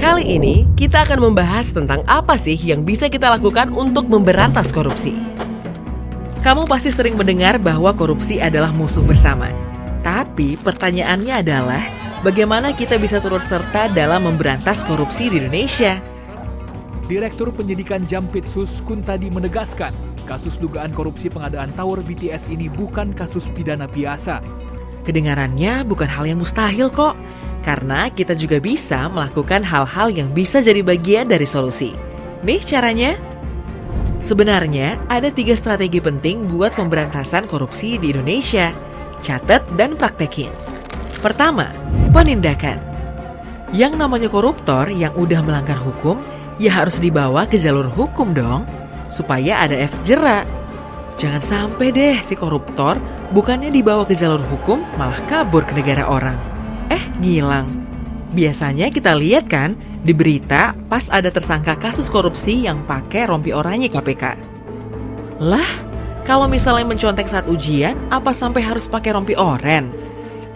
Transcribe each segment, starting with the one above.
Kali ini kita akan membahas tentang apa sih yang bisa kita lakukan untuk memberantas korupsi. Kamu pasti sering mendengar bahwa korupsi adalah musuh bersama. Tapi pertanyaannya adalah, bagaimana kita bisa turut serta dalam memberantas korupsi di Indonesia? Direktur Penyidikan Jampitsus Kuntadi menegaskan, kasus dugaan korupsi pengadaan tower BTS ini bukan kasus pidana biasa. Kedengarannya bukan hal yang mustahil kok, karena kita juga bisa melakukan hal-hal yang bisa jadi bagian dari solusi. Nih caranya. Sebenarnya ada 3 strategi penting buat pemberantasan korupsi di Indonesia. Catat dan praktekin. Pertama, penindakan. Yang namanya koruptor yang udah melanggar hukum, ya harus dibawa ke jalur hukum dong, supaya ada efek jera. Jangan sampai deh si koruptor bukannya dibawa ke jalur hukum, malah kabur ke negara orang. Ngilang. Biasanya kita lihat kan di berita pas ada tersangka kasus korupsi yang pakai rompi oranye KPK. Lah, kalau misalnya mencontek saat ujian, apa sampai harus pakai rompi oren?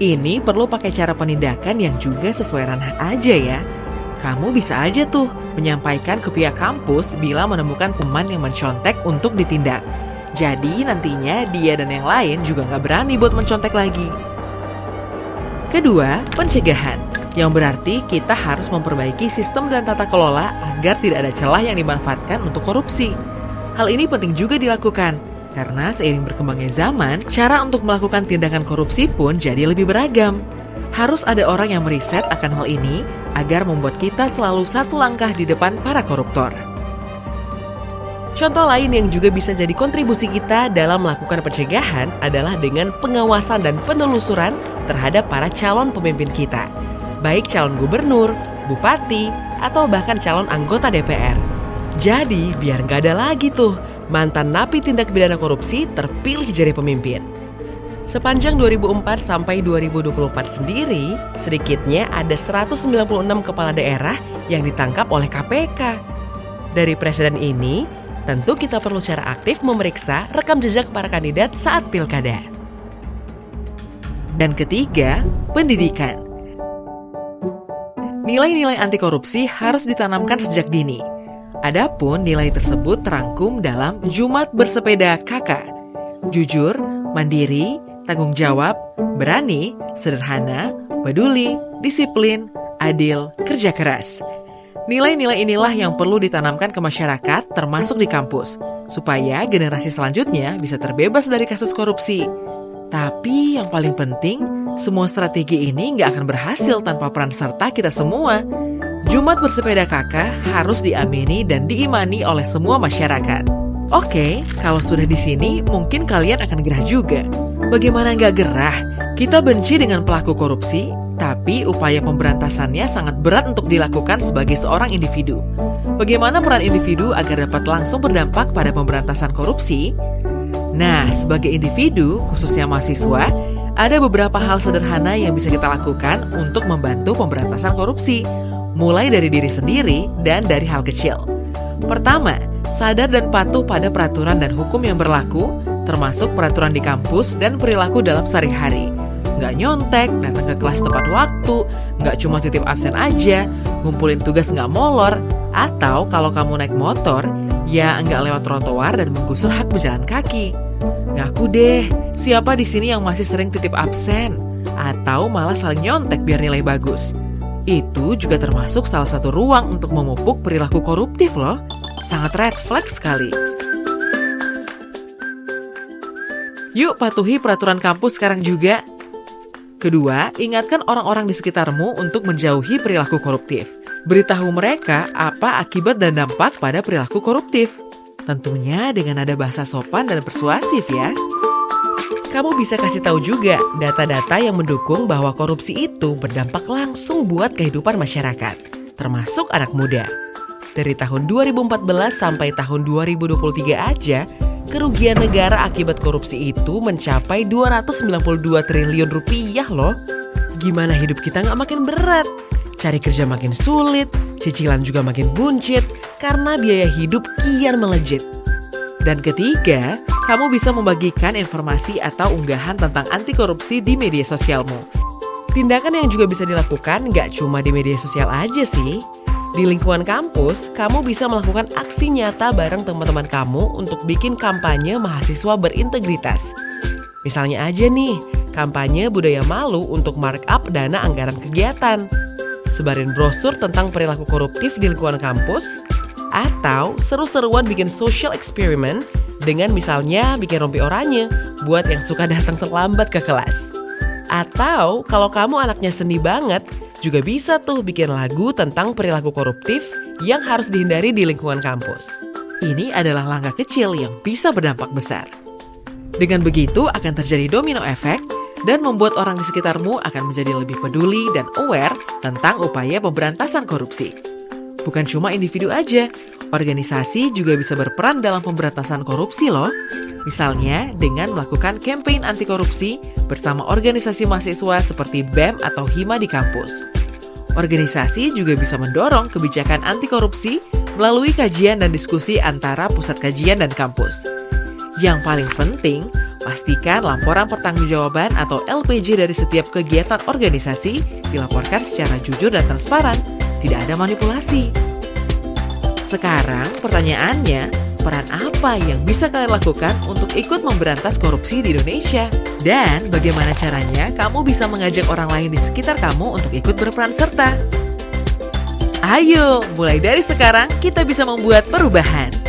Ini perlu pakai cara penindakan yang juga sesuai ranah aja ya. Kamu bisa aja tuh menyampaikan ke pihak kampus bila menemukan teman yang mencontek untuk ditindak. Jadi nantinya dia dan yang lain juga nggak berani buat mencontek lagi. Kedua, pencegahan. Yang berarti kita harus memperbaiki sistem dan tata kelola agar tidak ada celah yang dimanfaatkan untuk korupsi. Hal ini penting juga dilakukan, karena seiring berkembangnya zaman, cara untuk melakukan tindakan korupsi pun jadi lebih beragam. Harus ada orang yang meriset akan hal ini agar membuat kita selalu satu langkah di depan para koruptor. Contoh lain yang juga bisa jadi kontribusi kita dalam melakukan pencegahan adalah dengan pengawasan dan penelusuran terhadap para calon pemimpin kita, baik calon gubernur, bupati, atau bahkan calon anggota DPR. Jadi biar nggak ada lagi tuh mantan napi tindak pidana korupsi terpilih jadi pemimpin. Sepanjang 2004 sampai 2024 sendiri, sedikitnya ada 196 kepala daerah yang ditangkap oleh KPK. Dari presiden ini, tentu kita perlu secara aktif memeriksa rekam jejak para kandidat saat pilkada. Dan ketiga, pendidikan. Nilai-nilai anti korupsi harus ditanamkan sejak dini. Adapun nilai tersebut terangkum dalam Jumat Bersepeda KK. Jujur, mandiri, tanggung jawab, berani, sederhana, peduli, disiplin, adil, kerja keras. Nilai-nilai inilah yang perlu ditanamkan ke masyarakat termasuk di kampus, supaya generasi selanjutnya bisa terbebas dari kasus korupsi. Tapi yang paling penting, semua strategi ini nggak akan berhasil tanpa peran serta kita semua. Jumat Bersepeda KK harus diamini dan diimani oleh semua masyarakat. Oke, kalau sudah di sini mungkin kalian akan gerah juga. Bagaimana nggak gerah? Kita benci dengan pelaku korupsi, tapi upaya pemberantasannya sangat berat untuk dilakukan sebagai seorang individu. Bagaimana peran individu agar dapat langsung berdampak pada pemberantasan korupsi? Nah, sebagai individu, khususnya mahasiswa, ada beberapa hal sederhana yang bisa kita lakukan untuk membantu pemberantasan korupsi, mulai dari diri sendiri dan dari hal kecil. Pertama, sadar dan patuh pada peraturan dan hukum yang berlaku, termasuk peraturan di kampus dan perilaku dalam sehari-hari. Nggak nyontek, datang ke kelas tepat waktu, nggak cuma titip absen aja, ngumpulin tugas nggak molor, atau kalau kamu naik motor, ya nggak lewat trotoar dan menggusur hak pejalan kaki. Ngaku deh, siapa di sini yang masih sering titip absen? Atau malah saling nyontek biar nilai bagus? Itu juga termasuk salah satu ruang untuk memupuk perilaku koruptif loh. Sangat red flag sekali. Yuk patuhi peraturan kampus sekarang juga. Kedua, ingatkan orang-orang di sekitarmu untuk menjauhi perilaku koruptif. Beritahu mereka apa akibat dan dampak pada perilaku koruptif. Tentunya dengan nada bahasa sopan dan persuasif ya. Kamu bisa kasih tahu juga data-data yang mendukung bahwa korupsi itu berdampak langsung buat kehidupan masyarakat, termasuk anak muda. Dari tahun 2014 sampai tahun 2023 aja, kerugian negara akibat korupsi itu mencapai 292 triliun rupiah loh. Gimana hidup kita nggak makin berat? Cari kerja makin sulit, cicilan juga makin buncit, karena biaya hidup kian melejit. Dan ketiga, kamu bisa membagikan informasi atau unggahan tentang anti korupsi di media sosialmu. Tindakan yang juga bisa dilakukan nggak cuma di media sosial aja sih. Di lingkungan kampus, kamu bisa melakukan aksi nyata bareng teman-teman kamu untuk bikin kampanye mahasiswa berintegritas. Misalnya aja nih, kampanye budaya malu untuk markup dana anggaran kegiatan. Sebarin brosur tentang perilaku koruptif di lingkungan kampus, atau seru-seruan bikin social experiment dengan misalnya bikin rompi oranye buat yang suka datang terlambat ke kelas. Atau kalau kamu anaknya seni banget, juga bisa tuh bikin lagu tentang perilaku koruptif yang harus dihindari di lingkungan kampus. Ini adalah langkah kecil yang bisa berdampak besar. Dengan begitu akan terjadi domino effect dan membuat orang di sekitarmu akan menjadi lebih peduli dan aware tentang upaya pemberantasan korupsi. Bukan cuma individu aja, organisasi juga bisa berperan dalam pemberantasan korupsi loh. Misalnya dengan melakukan campaign anti korupsi bersama organisasi mahasiswa seperti BEM atau HIMA di kampus. Organisasi juga bisa mendorong kebijakan anti korupsi melalui kajian dan diskusi antara pusat kajian dan kampus. Yang paling penting, pastikan laporan pertanggungjawaban atau LPJ dari setiap kegiatan organisasi dilaporkan secara jujur dan transparan, tidak ada manipulasi. Sekarang pertanyaannya, peran apa yang bisa kalian lakukan untuk ikut memberantas korupsi di Indonesia? Dan bagaimana caranya kamu bisa mengajak orang lain di sekitar kamu untuk ikut berperan serta? Ayo, mulai dari sekarang kita bisa membuat perubahan.